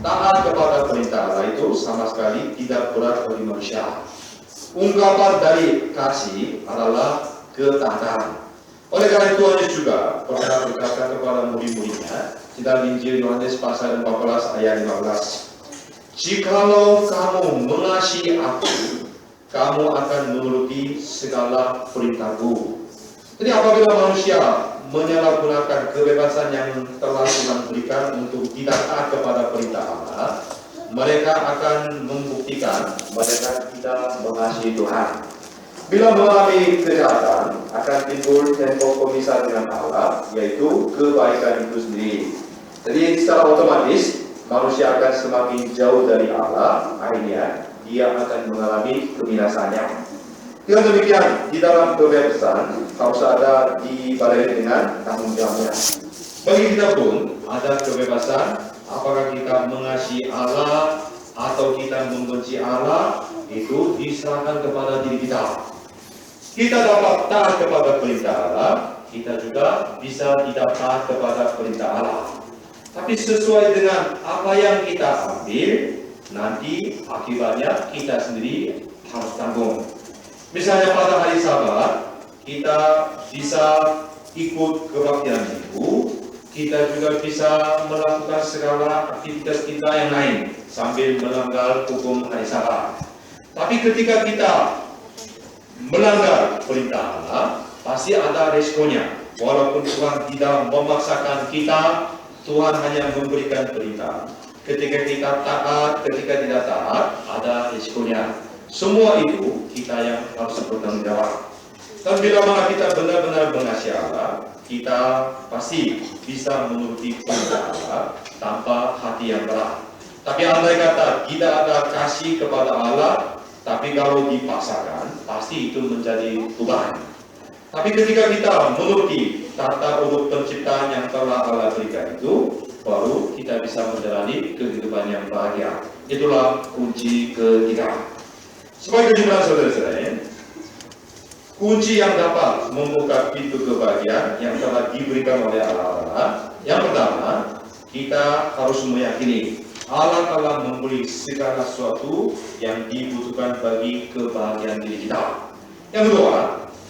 taat kepada perintah Allah itu sama sekali tidak berat bagi manusia. Ungkapan dari kasih adalah ketaatan. Oleh karena itu Tuhan Yesus juga pernah berkata kepada murid-muridnya di dalam Injil Yohanes pasal 14 ayat 15. Jikalau kamu mengasihi aku, kamu akan menuruti segala perintahku. Jadi apabila manusia menyalahgunakan kebebasan yang telah Tuhan berikan untuk tidak taat kepada perintah Allah, mereka akan membuktikan mereka tidak mengasihi Tuhan. Bila mengalami kejahatan, akan timbul tembok pemisah dengan Allah, yaitu kebaikan itu sendiri. Jadi secara otomatis manusia akan semakin jauh dari Allah, akhirnya dia akan mengalami kebinasannya. Dengan demikian, di dalam kebebasan harus ada dibarengi dengan tanggung jawabnya. Bagi kita pun ada kebebasan, apakah kita mengasihi Allah atau kita membenci Allah, itu diserahkan kepada diri kita. Kita dapat taat kepada perintah Allah, kita juga bisa tidak taat kepada perintah Allah. Tapi sesuai dengan apa yang kita ambil, nanti akibatnya kita sendiri harus tanggung. Misalnya pada hari Sabat, kita bisa ikut kebaktian minggu, kita juga bisa melakukan segala aktivitas kita yang lain sambil melanggar hukum hari Sabat. Tapi ketika kita melanggar perintah Allah, pasti ada resikonya. Walaupun Tuhan tidak memaksakan kita, Tuhan hanya memberikan perintah. Ketika kita taat, ketika tidak taat, ada resikonya. Semua itu kita yang harus bertanggung jawab. Dan bila mana kita benar-benar mengasihi Allah, kita pasti bisa menuruti perintah Allah tanpa hati yang berat. Tapi andai kata kita ada kasih kepada Allah, tapi kalau dipaksakan, pasti itu menjadi beban. Tapi ketika kita menuruti tata urut penciptaan yang telah Allah berikan itu, baru kita bisa menjalani kehidupan yang bahagia. Itulah kunci ketiga. Sebagai kesimpulan saudara-saudara, kunci yang dapat membuka pintu kebahagiaan yang telah diberikan oleh Allah. Yang pertama, kita harus meyakini Allah telah memberi segala sesuatu yang dibutuhkan bagi kebahagiaan diri kita. Yang kedua,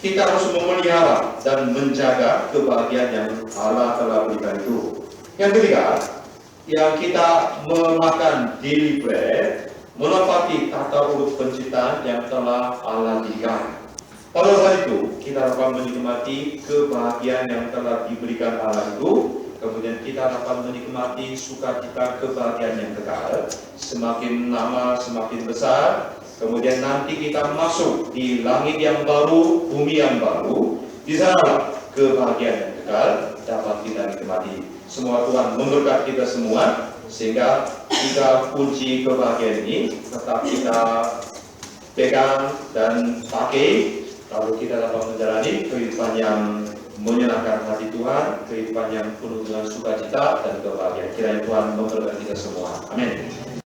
kita harus memelihara dan menjaga kebahagiaan yang Allah telah berikan itu. Yang ketiga, yang kita memakan daily bread, menepati tata urut penciptaan yang telah Allah dirikan. Pada saat itu, kita dapat menikmati kebahagiaan yang telah diberikan Allah itu. Kemudian kita dapat menikmati sukacita kebahagiaan yang kekal. Semakin lama semakin besar. Kemudian nanti kita masuk di langit yang baru, bumi yang baru. Di sana kebahagiaan yang kekal dapat kita nikmati. Semua Tuhan memberkati kita semua, sehingga tiga kunci kebahagiaan ini tetap kita pegang dan pakai, lalu kita dapat menjalani kehidupan yang menyenangkan hati Tuhan, kehidupan yang penuh dengan sukacita dan kebahagiaan. Kiranya Tuhan memberkati kita semua. Amin.